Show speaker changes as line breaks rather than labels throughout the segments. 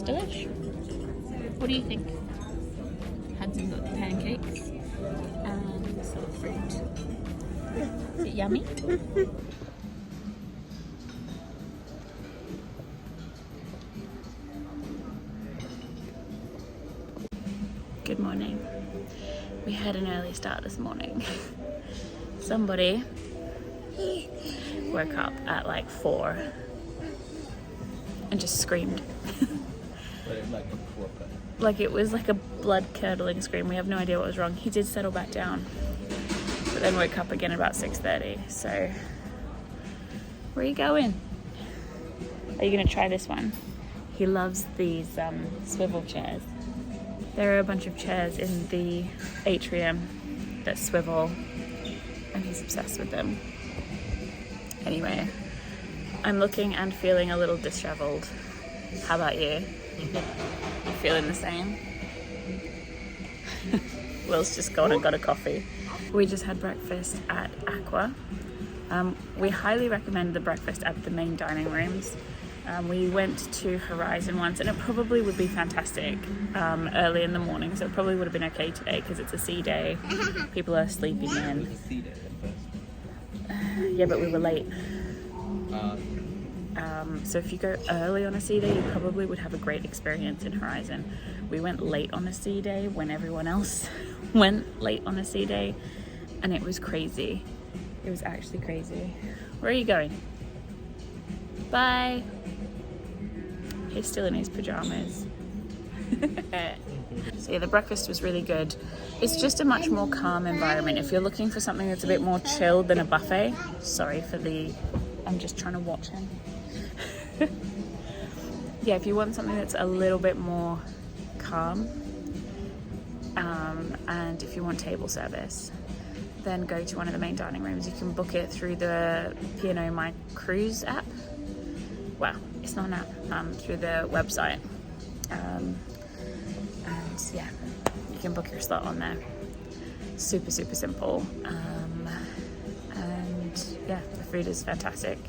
delish. What do you think? Hudson's got the pancakes and some fruit. Is it yummy? Good morning. We had an early start this morning. Somebody woke up at like 4 and just screamed. Like it was like a blood-curdling scream. We have no idea what was wrong. He did settle back down, but then woke up again about 6:30. So, where are you going? Are you going to try this one? He loves these swivel chairs. There are a bunch of chairs in the atrium that swivel, and he's obsessed with them. Anyway, I'm looking and feeling a little disheveled. How about you? You feeling the same? Will's just gone and got a coffee. We just had breakfast at Aqua. We highly recommend the breakfast at the main dining rooms. We went to Horizon once, and it probably would be fantastic early in the morning, so it probably would have been okay today because it's a sea day. People are sleeping in. Yeah, but we were late. So if you go early on a sea day, you probably would have a great experience in Horizon. We went late on a sea day when everyone else went late on a sea day, and it was crazy. It was actually crazy. Where are you going? Bye. He's still in his pajamas. So yeah, the breakfast was really good. It's just a much more calm environment. If you're looking for something that's a bit more chilled than a buffet, sorry for the, I'm just trying to watch him. Yeah, if you want something that's a little bit more calm, and if you want table service, then go to one of the main dining rooms. You can book it through the P&O My Cruise app. Well, it's not an app, through the website. And yeah, you can book your slot on there. Super, super simple. And yeah, the food is fantastic.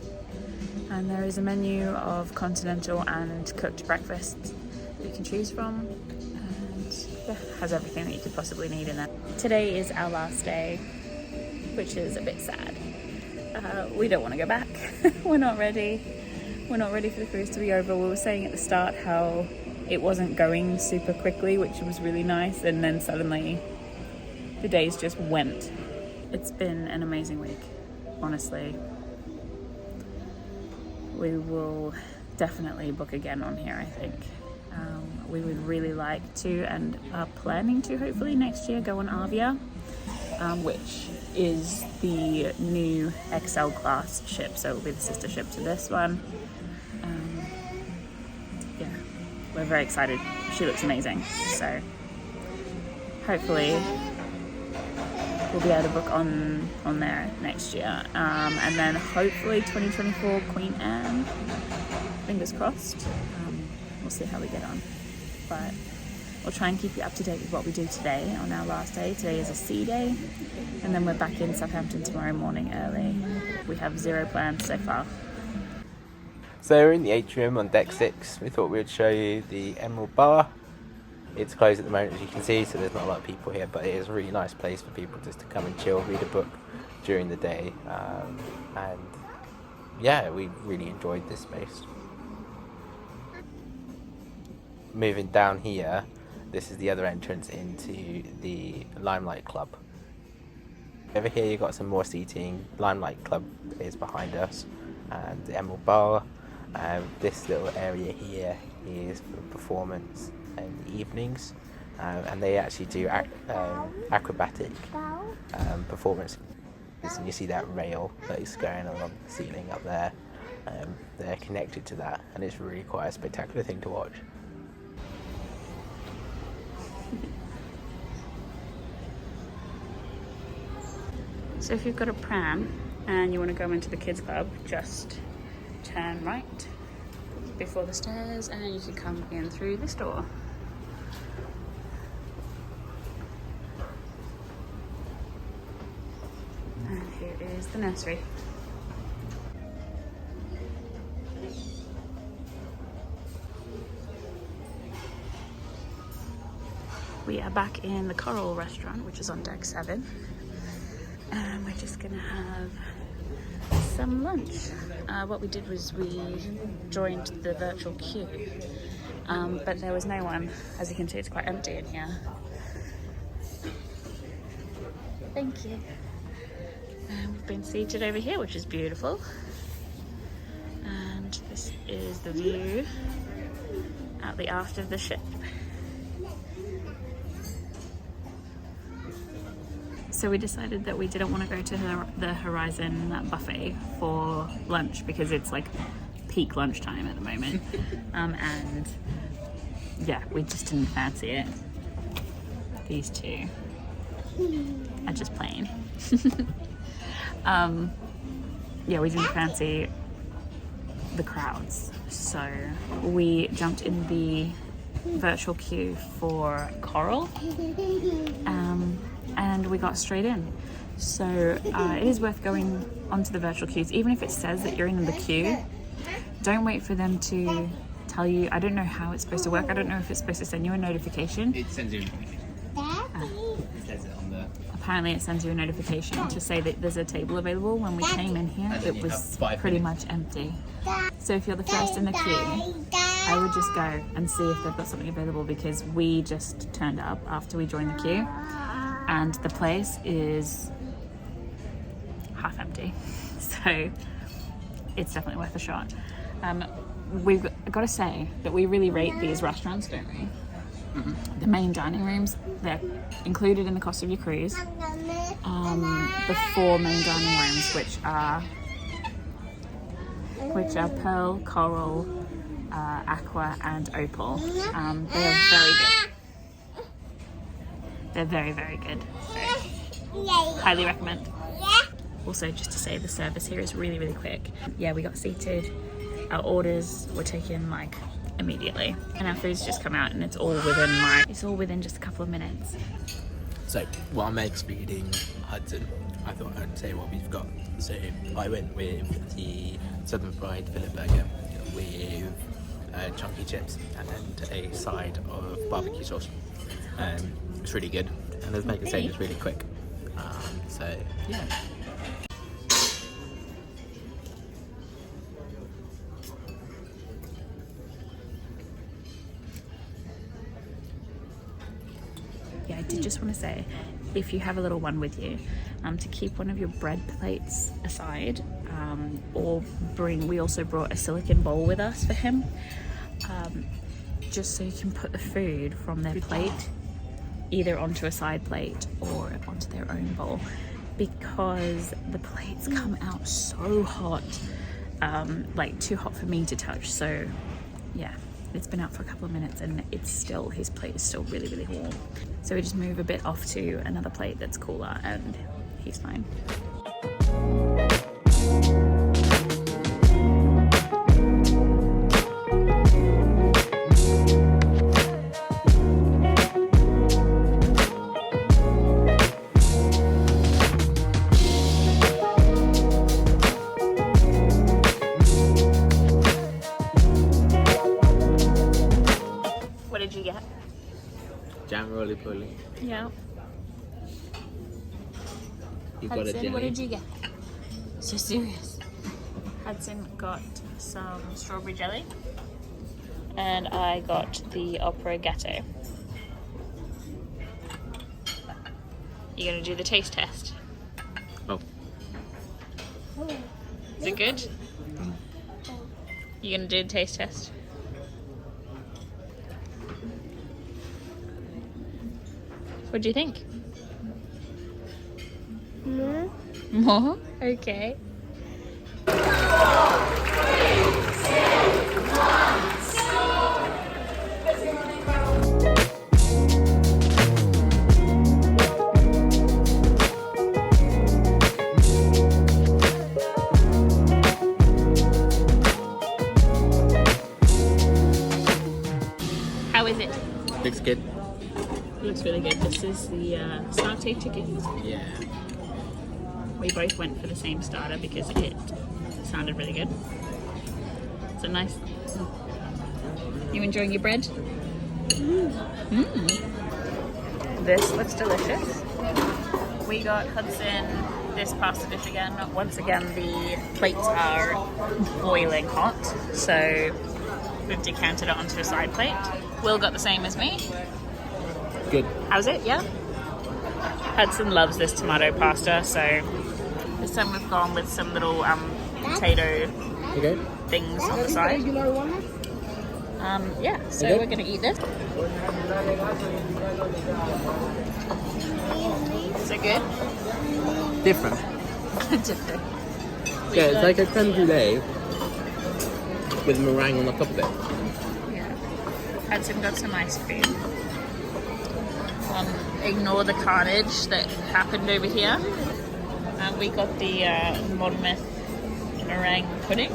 And there is a menu of continental and cooked breakfasts that you can choose from. And yeah, has everything that you could possibly need in there. Today is our last day, which is a bit sad. We don't want to go back. We're not ready. We're not ready for the cruise to be over. We were saying at the start how it wasn't going super quickly, which was really nice, and then suddenly the days just went. It's been an amazing week, honestly. We will definitely book again on here, I think. We would really like to, and are planning to, hopefully next year, go on Arvia, which is the new XL class ship, so it will be the sister ship to this one. Yeah, we're very excited. She looks amazing, so hopefully we'll be able to book on there next year, and then hopefully 2024 Queen Anne, fingers crossed. We'll see how we get on, but we'll try and keep you up to date with what we do today on our last day. Today is a sea day, and then we're back in Southampton tomorrow morning early. We have 0 plans so far.
So we're in the atrium on deck 6. We thought we'd show you the Emerald Bar. It's closed at the moment, as you can see, so there's not a lot of people here, but it is a really nice place for people just to come and chill, read a book during the day, and yeah, we really enjoyed this space. Moving down here, this is the other entrance into the Limelight Club. Over here you've got some more seating. Limelight Club is behind us, and the Emerald Bar. This little area here is for performance in the evenings, and they actually do acrobatic performance. And you see that rail that is going along the ceiling up there. They're connected to that, and it's really quite a spectacular thing to watch.
So if you've got a pram and you want to go into the kids club, just turn right before the stairs and you can come in through this door. And here is the nursery. We are back in the Coral restaurant, which is on deck 7. And we're just gonna have some lunch. What we did was we joined the virtual queue, but there was no one. As you can see, it's quite empty in here. Thank you. And we've been seated over here, which is beautiful. And this is the view out the aft of the ship. So we decided that we didn't want to go to the Horizon buffet for lunch because it's like peak lunchtime at the moment. And yeah, we just didn't fancy it. These two are just plain. Yeah, we didn't fancy the crowds. So we jumped in the virtual queue for Coral. And we got straight in. So it is worth going onto the virtual queues. Even if it says that you're in the queue, don't wait for them to tell you. I don't know how it's supposed to work. I don't know if it's supposed to send you a notification.
It sends you a notification. It says it on the...
Apparently it sends you a notification to say that there's a table available. When we came in here, it was pretty much empty. So if you're the first in the queue, I would just go and see if they've got something available, because we just turned up after we joined the queue. And the place is half empty, so it's definitely worth a shot. We've got to say that we really rate these restaurants, don't we? Mm-hmm. The main dining rooms, they're included in the cost of your cruise. The 4 main dining rooms, which are Pearl, Coral, Aqua, and Opal. They are very good. They're very, very good. So, highly recommend. Also, just to say, the service here is really, really quick. Yeah, we got seated. Our orders were taken like immediately, and our food's just come out, and it's all within just a couple of minutes.
So while Meg's feeding Hudson, I thought I'd say what we've got. So I went with the Southern Fried Fillet Burger with chunky chips and a side of barbecue sauce. It's really good, and as Megan said, it's really quick. So yeah.
Yeah, I did just want to say, if you have a little one with you, to keep one of your bread plates aside, or we also brought a silicone bowl with us for him, just so you can put the food from their plate either onto a side plate or onto their own bowl, because the plates come out so hot, like too hot for me to touch. So yeah, it's been out for a couple of minutes and his plate is still really, really warm. So we just move a bit off to another plate that's cooler and he's fine. What did you get?
Jam roly-poly.
Yeah.
You got a jelly.
What did you get? So serious. Hudson got some strawberry jelly, and I got the opera gatto. You gonna do the taste test?
Oh.
Is it good? You gonna do the taste test? What do you think? More? More? Okay. How is it?
Looks good.
Looks really good. This is the satay chicken.
Yeah.
We both went for the same starter because it sounded really good. So nice. You enjoying your bread? Mm. This looks delicious. We got Hudson this pasta dish again. Once again, the plates are boiling hot, so we've decanted it onto a side plate. Will got the same as me.
Good.
How's it? Yeah? Hudson loves this tomato pasta, so this time we've gone with some little potato things on the side. Yeah, so we're going to eat this. Is it good?
Different.
Different.
Yeah, it's like a creme brulee with meringue on the top of it.
Yeah. Hudson got some ice cream. Ignore the carnage that happened over here. We got the Monmouth meringue pudding.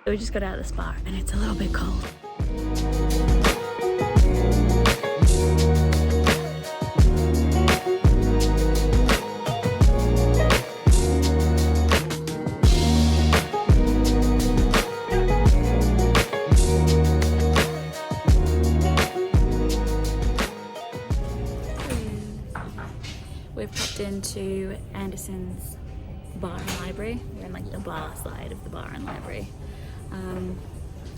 We just got out of the spa and it's a little bit cold. We've popped into Anderson's bar and library. We're in like the bar side of the bar and library.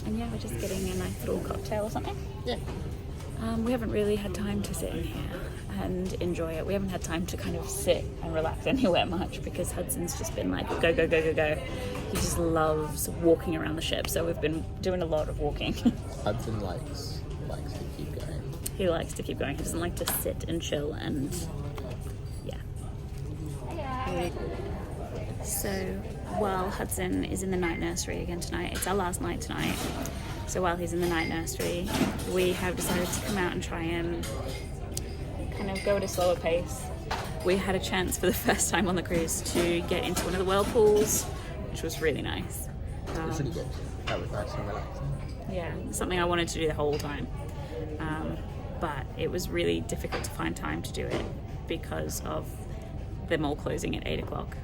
And yeah, we're just getting a nice little cocktail or something.
Yeah.
We haven't really had time to sit in here and enjoy it. We haven't had time to kind of sit and relax anywhere much because Hudson's just been like go, go, go, go, go. He just loves walking around the ship, so we've been doing a lot of walking.
Hudson likes to keep going.
He likes to keep going. He doesn't like to sit and chill and yeah. So while Hudson is in the night nursery again tonight, it's our last night tonight. So while he's in the night nursery, we have decided to come out and try and kind of go at a slower pace. We had a chance for the first time on the cruise to get into one of the whirlpools, which was really nice.
It was really good. That was nice and relaxing.
Yeah, something I wanted to do the whole time. But it was really difficult to find time to do it because of them all closing at 8 o'clock.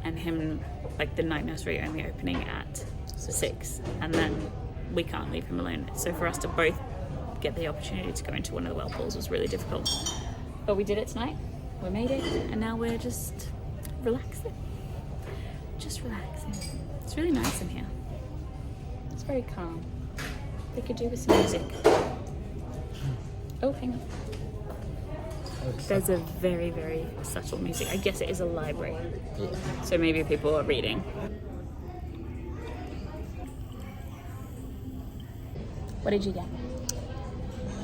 And him, like the night nursery only opening at 6, and then we can't leave him alone. So for us to both get the opportunity to go into one of the whirlpools was really difficult. But we did it tonight, we made it, and now we're just relaxing. Just relaxing. It's really nice in here. It's very calm. They could do with some music. Oh, hang on. There's a very, very subtle music. I guess it is a library.
Yeah.
So maybe people are reading. What did you get?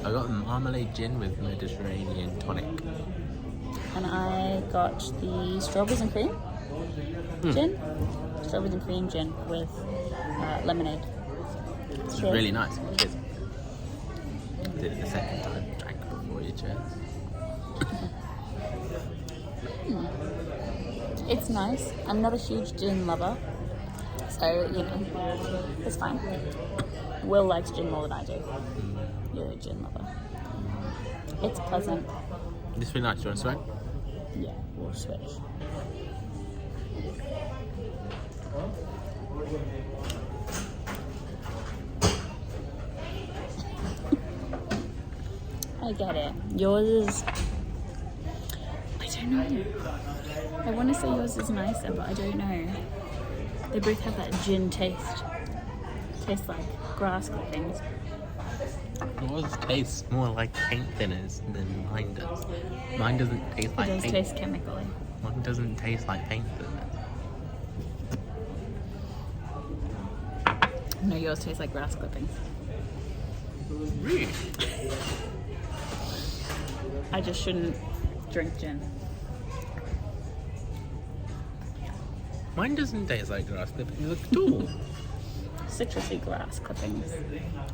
I got a marmalade gin with Mediterranean tonic.
And I got the strawberries and cream gin. Strawberries and cream gin with lemonade.
It's really nice. Cheers. Did it the second time. Drank before you cheers.
It's nice. I'm not a huge gin lover, so you know, it's fine. Will likes gin more than I do. You're a gin lover. It's pleasant.
This really nice. Do you want to swag?
Yeah, we'll switch. I get it. Yours is... I don't know. I want to say yours is nicer, but I don't know. They both have that gin taste. Tastes like grass clippings.
Yours tastes more like paint thinners than mine does. Mine doesn't taste like
It does
paint.
taste chemically.
Mine doesn't taste like paint thinners.
No, yours tastes like grass clippings.
Really?
I just shouldn't drink gin.
Mine doesn't taste like grass clippings at all.
Citrusy grass clippings.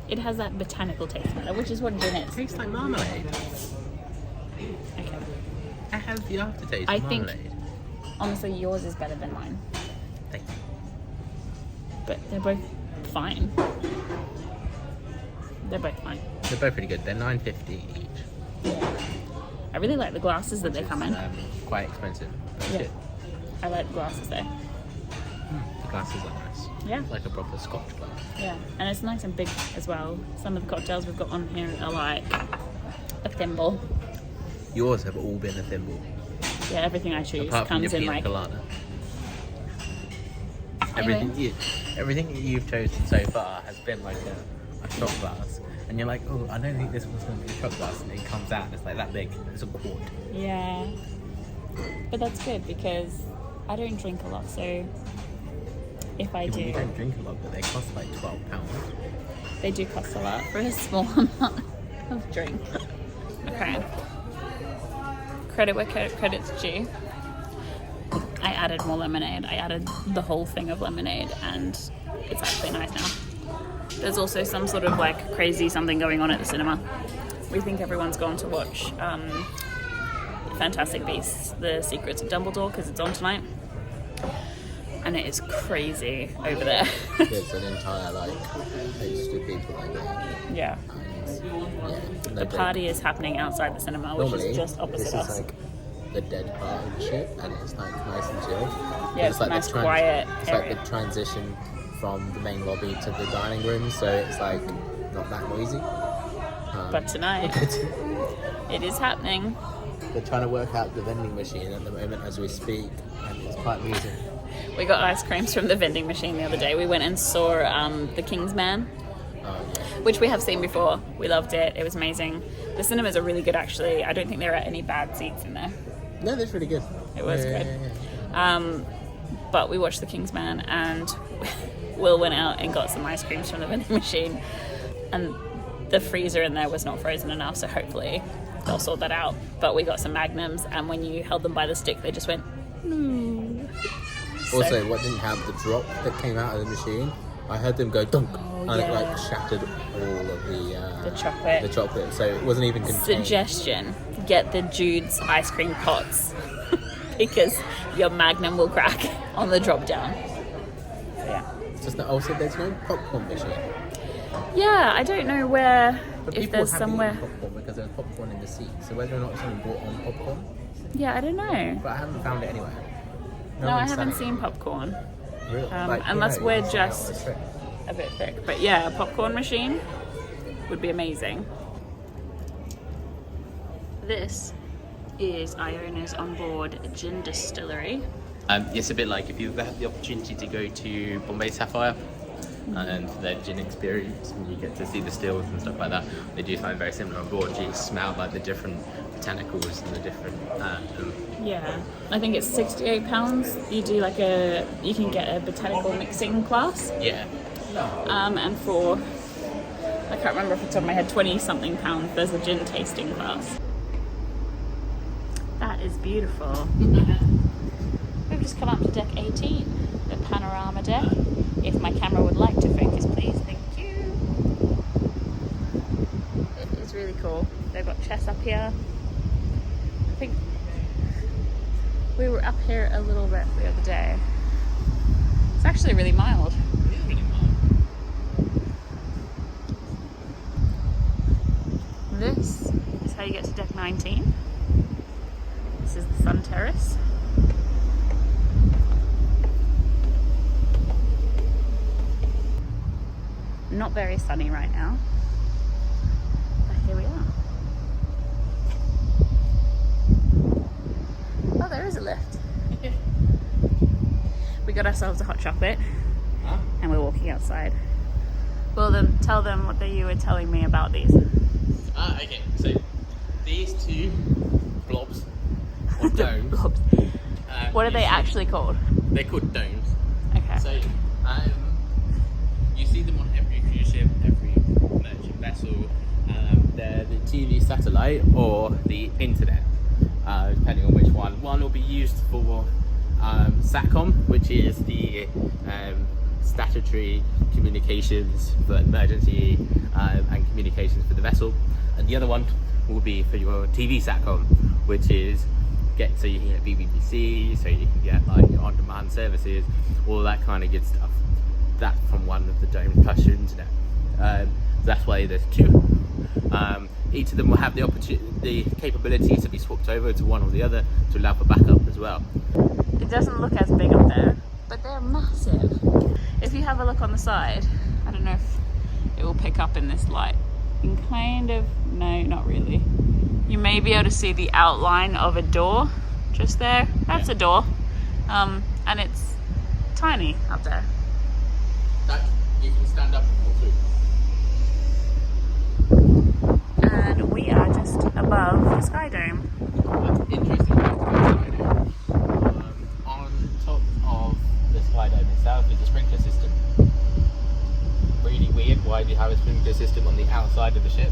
It has that botanical taste matter, which is what gin is.
It tastes like marmalade.
Okay.
It has the aftertaste
I
of
think-
marmalade.
Honestly, yours is better than mine.
Thank you.
But they're both fine. They're both fine.
They're both pretty good. They're $9.50 each.
Yeah. I really like the glasses that they come in.
Quite expensive. But
Yeah.
good.
I like the glasses though.
The glasses are nice.
Yeah.
Like a proper Scotch glass.
Yeah, and it's nice and big as well. Some of the cocktails we've got on here are like a thimble.
Yours have all been a thimble.
Yeah, everything I choose
Apart from
comes
your
in
pina
like.
colada.
Anyway.
Everything that you've chosen so far has been like a shot glass. And you're like, oh, I don't think this one's going to be a shot glass. And it comes out and it's like that big. It's a quart.
Yeah. But that's good because I don't drink a lot, so if I do.
You don't drink a lot, but they cost like £12.
They do cost a lot for a small amount of drink. Okay. Credit where credit's due. I added more lemonade. I added the whole thing of lemonade and it's actually nice now. There's also some sort of like crazy something going on at the cinema. We think everyone's gone to watch Fantastic Beasts, The Secrets of Dumbledore, because it's on tonight. And it is crazy over there.
There's an entire like host of people like that.
Yeah.
And,
The party is happening outside the cinema, which is just opposite
this
us.
is like the dead part and shit, and it's like nice and chill.
Yeah, it's
like
nice,
the
quiet
It's
area.
like the transition from the main lobby to the dining room, so it's like not that noisy.
But tonight, it is happening.
They're trying to work out the vending machine at the moment as we speak, and it's quite amusing.
We got ice creams from the vending machine the other day. We went and saw The King's Man, which we have seen before. We loved it. It was amazing. The cinemas are really good, actually. I don't think there are any bad seats in there.
No, that's really good.
It was good.
Yeah.
But we watched The King's Man, and Will went out and got some ice creams from the vending machine. And the freezer in there was not frozen enough, so hopefully they'll sort that out. But we got some Magnums, and when you held them by the stick, they just went, no.
Also, what didn't have the drop that came out of the machine, I heard them go dunk, and it like shattered all of the
chocolate.
The chocolate, so it wasn't even contained.
Suggestion: get the Jude's ice cream pots because your Magnum will crack on the drop down. So, yeah.
It's just that also there's no popcorn machine.
Yeah, I don't know where.
But
if
people
there's
haven't
somewhere.
eaten popcorn because there's popcorn in the seat. So whether or not someone bought on popcorn,
Yeah, I don't know.
but I haven't found it anywhere.
No, I
one's
haven't
selling
seen popcorn.
it. Really?
Unless
you
we're
can sell it on
just
a trip.
a bit thick. But yeah, a popcorn machine would be amazing. This is Iona's onboard gin distillery.
It's a bit like if you've had the opportunity to go to Bombay Sapphire and their gin experience, and you get to see the stills and stuff like that. They do something very similar on board. You smell like the different botanicals and the different.
Yeah, I think it's £68. You do like you can get a botanical mixing class.
Yeah.
And for, I can't remember off the top of my head, 20 something pounds, there's a gin tasting class. That is beautiful. We've just come up to deck 18, the Panorama deck. If my camera would like to focus, please, thank you. It is really cool. They've got chess up here. I think we were up here a little bit the other day. It's actually really mild. This is how you get to deck 19. This is the sun terrace. Not very sunny right now, but here we are. Oh, there is a lift. We got ourselves a hot chocolate and we're walking outside. Well, then tell them what you were telling me about these.
Okay, so these two blobs or domes.
Blobs. What are they actually called?
They're called domes.
Okay.
So you see them on every cruise ship, every merchant vessel. They're the TV satellite or the internet, depending on which one. One will be used for SATCOM, which is the statutory communications for emergency and communications for the vessel, and the other one will be for your TV SATCOM, which is so you can get BBC, so you can get like your on-demand services, all that kind of good stuff. That's from one of the domes plus your internet. That's why there's two. Each of them will have the capability to be swapped over to one or the other to allow for backup as well.
It doesn't look as big up there, but they're massive. If you have a look on the side, I don't know if it will pick up in this light. You can kind of, no, not really. You may be able to see the outline of a door just there. That's a door. And it's tiny up there.
That you can stand up and walk through.
And we are just above the Sky Dome.
That's interesting about the Sky Dome. On top of the Sky Dome itself is a sprinkler system. Really weird, why do you have a sprinkler system on the outside of the ship?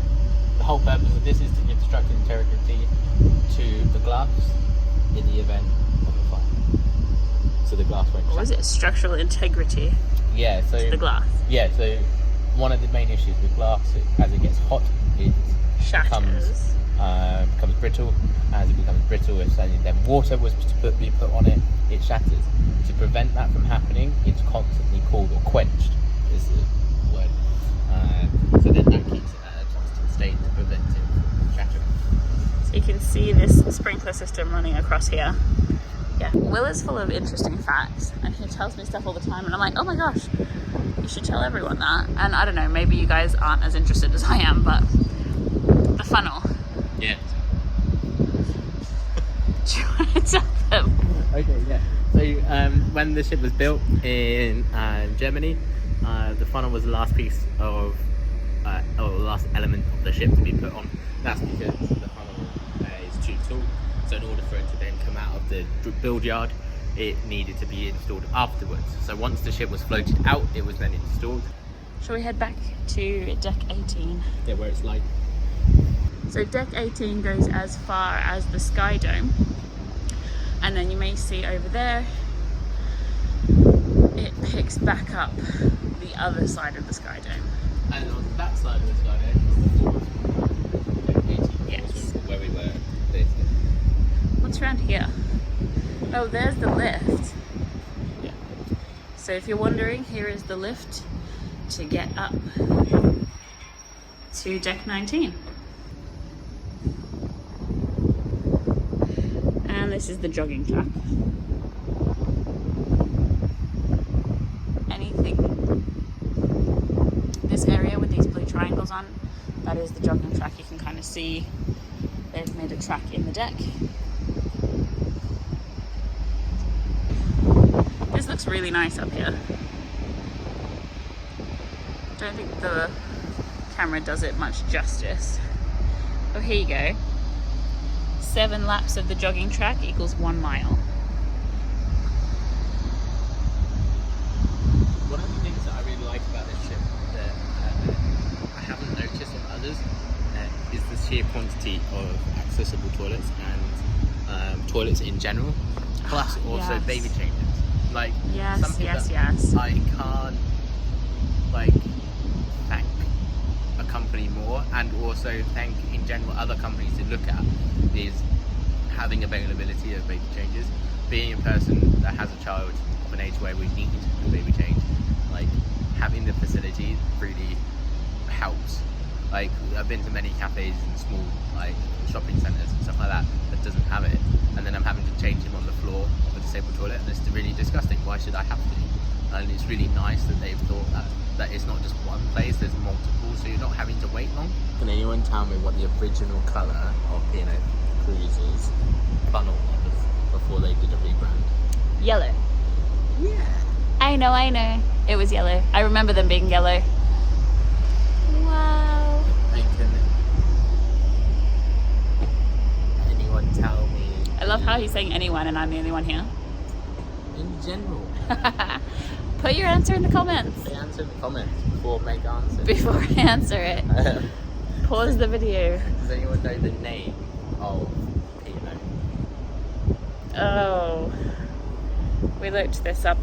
The whole purpose of this is to give structural integrity to the glass in the event of a fire. So the glass won't shatter.
What was it? Structural integrity?
Yeah, so
to the glass.
Yeah, so one of the main issues with glass, as it gets hot, it
shatters.
Becomes brittle. As it becomes brittle, if then water was to be put on it, it shatters. To prevent that from happening, it's constantly cooled or quenched, is the word. So then that keeps it at a constant state to prevent it from shattering.
So you can see this sprinkler system running across here. Yeah, Will is full of interesting facts, and he tells me stuff all the time, and I'm like, oh my gosh, you should tell everyone that. And I don't know, maybe you guys aren't as interested as I am, but the funnel.
Yeah.
Do you want to tell them?
Okay, yeah. So when the ship was built in Germany, the funnel was the last piece of, or the last element of the ship to be put on. That's because the funnel is too tall. So in order for it to then come out of the build yard, it needed to be installed afterwards. So once the ship was floated out, it was then installed.
Shall we head back to deck 18?
Yeah, where it's light.
So deck 18 goes as far as the Sky Dome, and then you may see over there it picks back up the other side of the Sky Dome.
And on that side of the Sky Dome is the forward deck 18,
yes,
where we were.
What's around here? Oh, there's the lift.
Yeah.
So if you're wondering, here is the lift to get up to deck 19. And this is the jogging track. This area with these blue triangles on, that is the jogging track. You can kind of see they've made a track in the deck. This looks really nice up here. Don't think the camera does it much justice. Oh, here you go. 7 laps of the jogging track equals 1 mile.
One of the things that I really like about this ship that I haven't noticed on others is the sheer quantity of accessible toilets and toilets in general, plus also
yes.
baby changes. Like
yes,
something
yes,
that
yes.
I can't like thank a company more, and also thank in general other companies to look at, is having availability of baby changes. Being a person that has a child of an age where we need a baby change, like having the facility really helps. Like I've been to many cafes and small like shopping centres and stuff like that doesn't have it, and then I'm having to change him on the floor of a disabled toilet, and it's really disgusting. Why should I have to? And it's really nice that they've thought that it's not just one place, there's multiple, so you're not having to wait long. Can anyone tell me what the original colour of P&O Cruises funnel was before they did a rebrand?
Yellow.
Yeah.
I know. It was yellow. I remember them being yellow. Wow.
Anyone tell me?
I love how he's saying anyone and I'm the only one here.
In general.
Put your answer in the comments.
Answer in the comments before make answers.
Before I answer it. Pause the video.
Does anyone know the name of P&O?
Oh. We looked this up.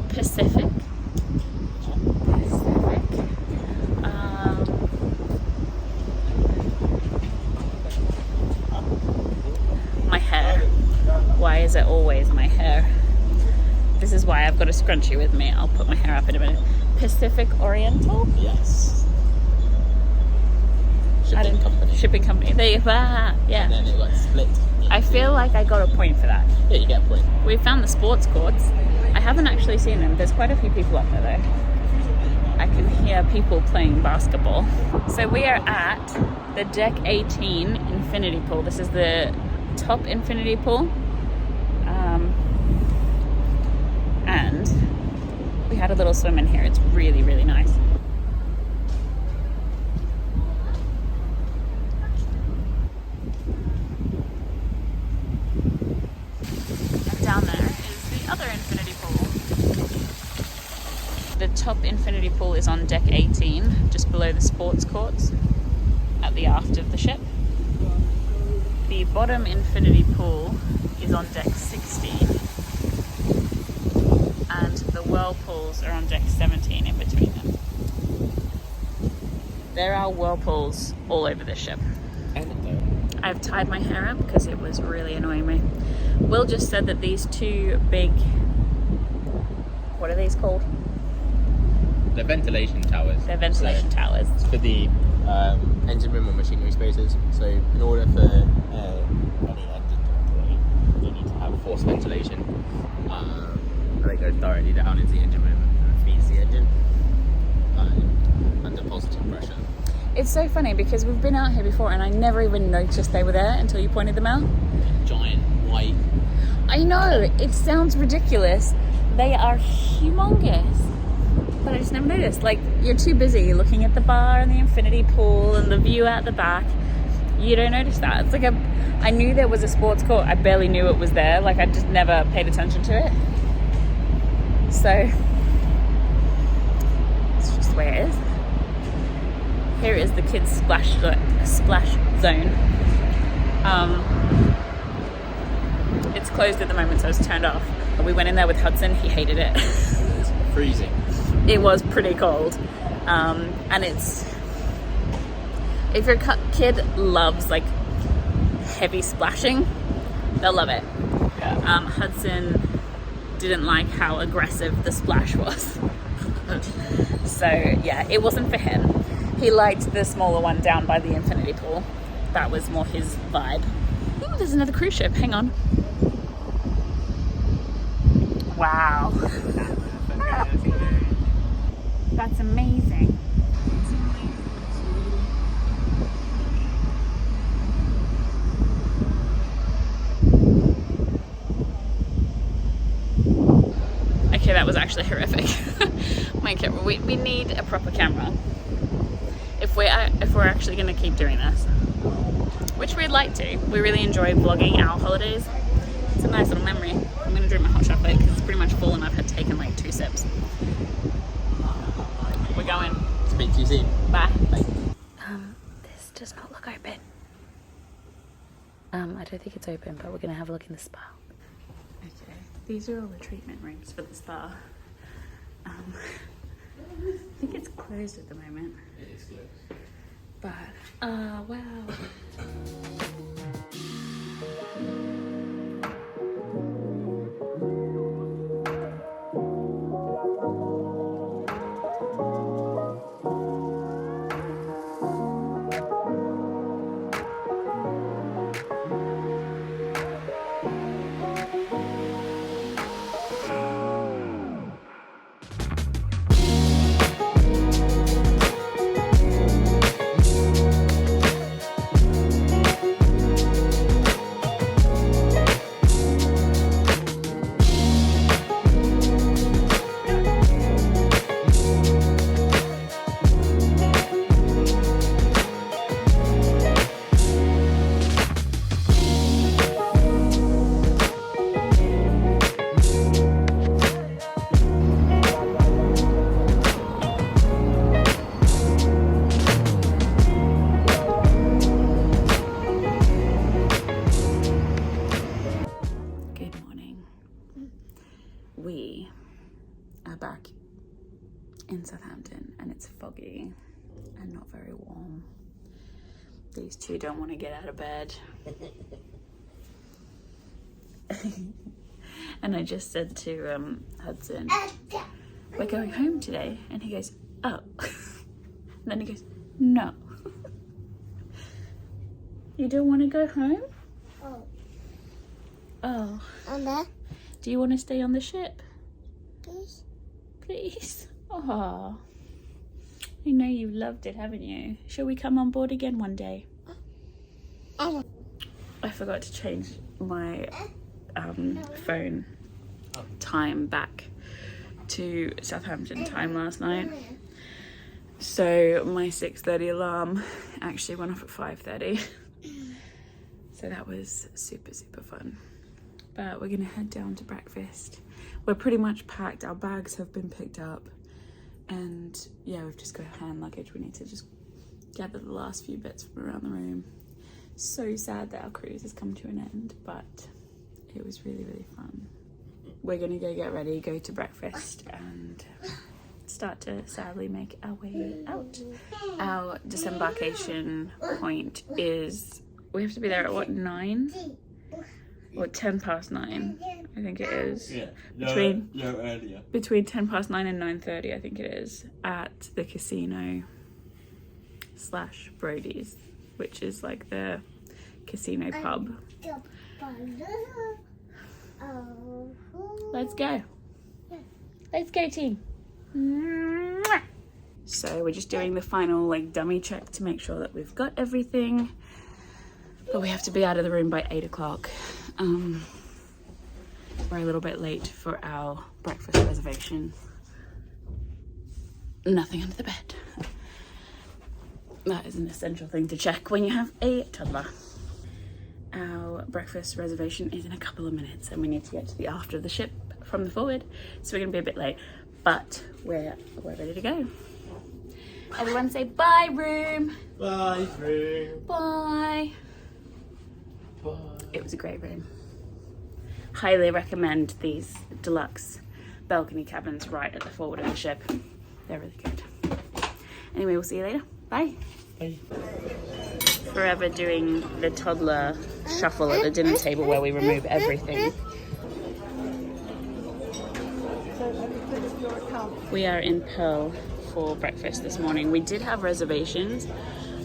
Pacific. My hair. Why is it always my hair? This is why I've got a scrunchie with me. I'll put my hair up in a minute. Pacific Oriental?
Yes.
Shipping company. There you yeah.
And then it got split.
I feel like I got a point for that.
Yeah, you get a point.
We found the sports courts. I haven't actually seen them. There's quite a few people up there though. I can hear people playing basketball. So we are at the Deck 18 infinity pool. This is the top infinity pool. And we had a little swim in here. It's really, really nice. And down there is the other infinity pool. The top infinity pool is on deck 18, just below the sports courts at the aft of the ship. The bottom infinity pool is on deck 16, and the whirlpools are on deck 17 in between them. There are whirlpools all over the ship. I've tied my hair up because it was really annoying me. Will just said that these two big, what are these called?
The ventilation towers.
They're ventilation towers.
It's for the engine room or machinery spaces. So in order for any engine to operate, you need to have forced ventilation. And it goes directly down into the engine room and feeds the engine under positive pressure.
It's so funny because we've been out here before and I never even noticed they were there until you pointed them out.
Giant white.
I know, it sounds ridiculous. They are humongous. But I just never noticed. Like, you're too busy looking at the bar and the infinity pool and the view out the back. You don't notice that. It's like I knew there was a sports court. I barely knew it was there. Like, I just never paid attention to it. So, it's just the way it is. Here is the kids' splash zone. It's closed at the moment, so it's turned off. We went in there with Hudson. He hated it.
It's freezing.
It was pretty cold. And it's, if your kid loves like heavy splashing, they'll love it.
Yeah.
Hudson didn't like how aggressive the splash was. So yeah, it wasn't for him. He liked the smaller one down by the infinity pool. That was more his vibe. Ooh, there's another cruise ship. Hang on. Wow. That's amazing. Okay, that was actually horrific. My camera. We need a proper camera if we're actually going to keep doing this, which we'd like to. We really enjoy vlogging our holidays. It's a nice little memory. I'm going to drink my hot chocolate because it's pretty much full and I've had taken like 2 sips. We're going.
Speak to you soon.
Bye.
Bye.
This does not look open. I don't think it's open, but we're going to have a look in the spa. Okay, these are all the treatment rooms for the spa. I think it's closed at the moment.
It is closed.
But, wow. We are back in Southampton and it's foggy and not very warm. These two don't want to get out of bed. And I just said to Hudson, we're going home today. And he goes, oh. And then he goes, no. You don't want to go home?
Oh.
Oh.
And there,
Do you want to stay on the ship?
please.
Please? Oh. I know you loved it, haven't you? Shall we come on board again one day? I forgot to change my phone time back to Southampton time last night. So my 6:30 alarm actually went off at 5:30. So that was super, super fun. But we're gonna head down to breakfast. We're pretty much packed. Our bags have been picked up. And yeah, we've just got hand luggage. We need to just gather the last few bits from around the room. So sad that our cruise has come to an end, but it was really, really fun. We're gonna go get ready, go to breakfast, and start to sadly make our way out. Our disembarkation point is, we have to be there at what, 9? Or 10 past 9, I think it is.
Yeah, earlier.
Between 10 past 9 and 9:30, I think it is, at the casino / Brody's, which is like the casino pub. Let's go. Let's go, team. Mwah. So we're just doing the final like dummy check to make sure that we've got everything. But we have to be out of the room by 8 o'clock. We're a little bit late for our breakfast reservation. Nothing under the bed. That is an essential thing to check when you have a toddler. Our breakfast reservation is in a couple of minutes and we need to get to the after of the ship from the forward. So we're gonna be a bit late, but we're ready to go. Everyone say bye, room.
Bye, room.
Bye.
Bye.
It was a great room. Highly recommend these deluxe balcony cabins right at the forward of the ship. They're really good. Anyway, we'll see you later. Bye.
Bye.
Forever doing the toddler shuffle at the dinner table where we remove everything. We are in Pearl for breakfast this morning. We did have reservations,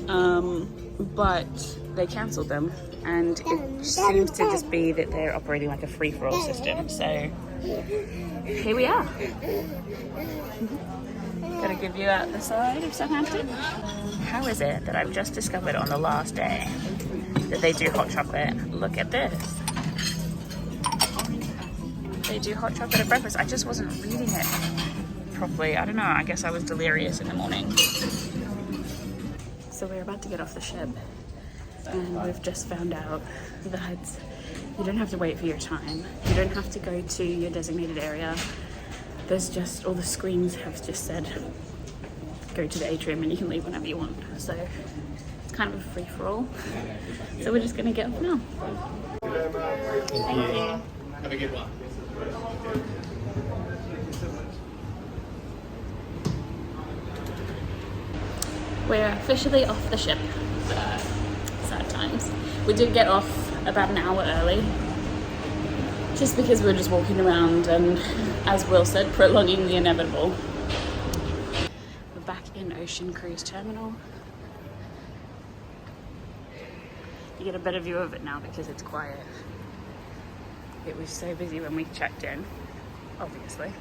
but they cancelled them, and it seems to just be that they're operating like a free-for-all system. So here we are. Got a good view out the side of Southampton. How is it that I've just discovered on the last day that they do hot chocolate? Look at this. They do hot chocolate at breakfast. I just wasn't reading it properly. I don't know, I guess I was delirious in the morning. So we're about to get off the ship and we've just found out that you don't have to wait for your time. You don't have to go to your designated area. There's just, all the screens have just said, go to the atrium and you can leave whenever you want. So it's kind of a free-for-all. So we're just gonna get off now. Thank you.
Have a good one.
We're officially off the ship. Sad times. We did get off about an hour early, just because we were just walking around and, as Will said, prolonging the inevitable. We're back in Ocean Cruise Terminal. You get a better view of it now because it's quiet. It was so busy when we checked in, obviously.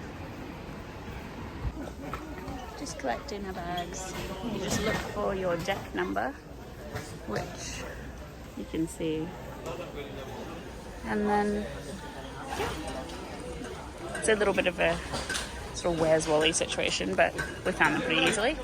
Just collecting our bags. You just look for your deck number, which you can see. And then, yeah. It's a little bit of a sort of where's Wally situation, but we found them pretty easily.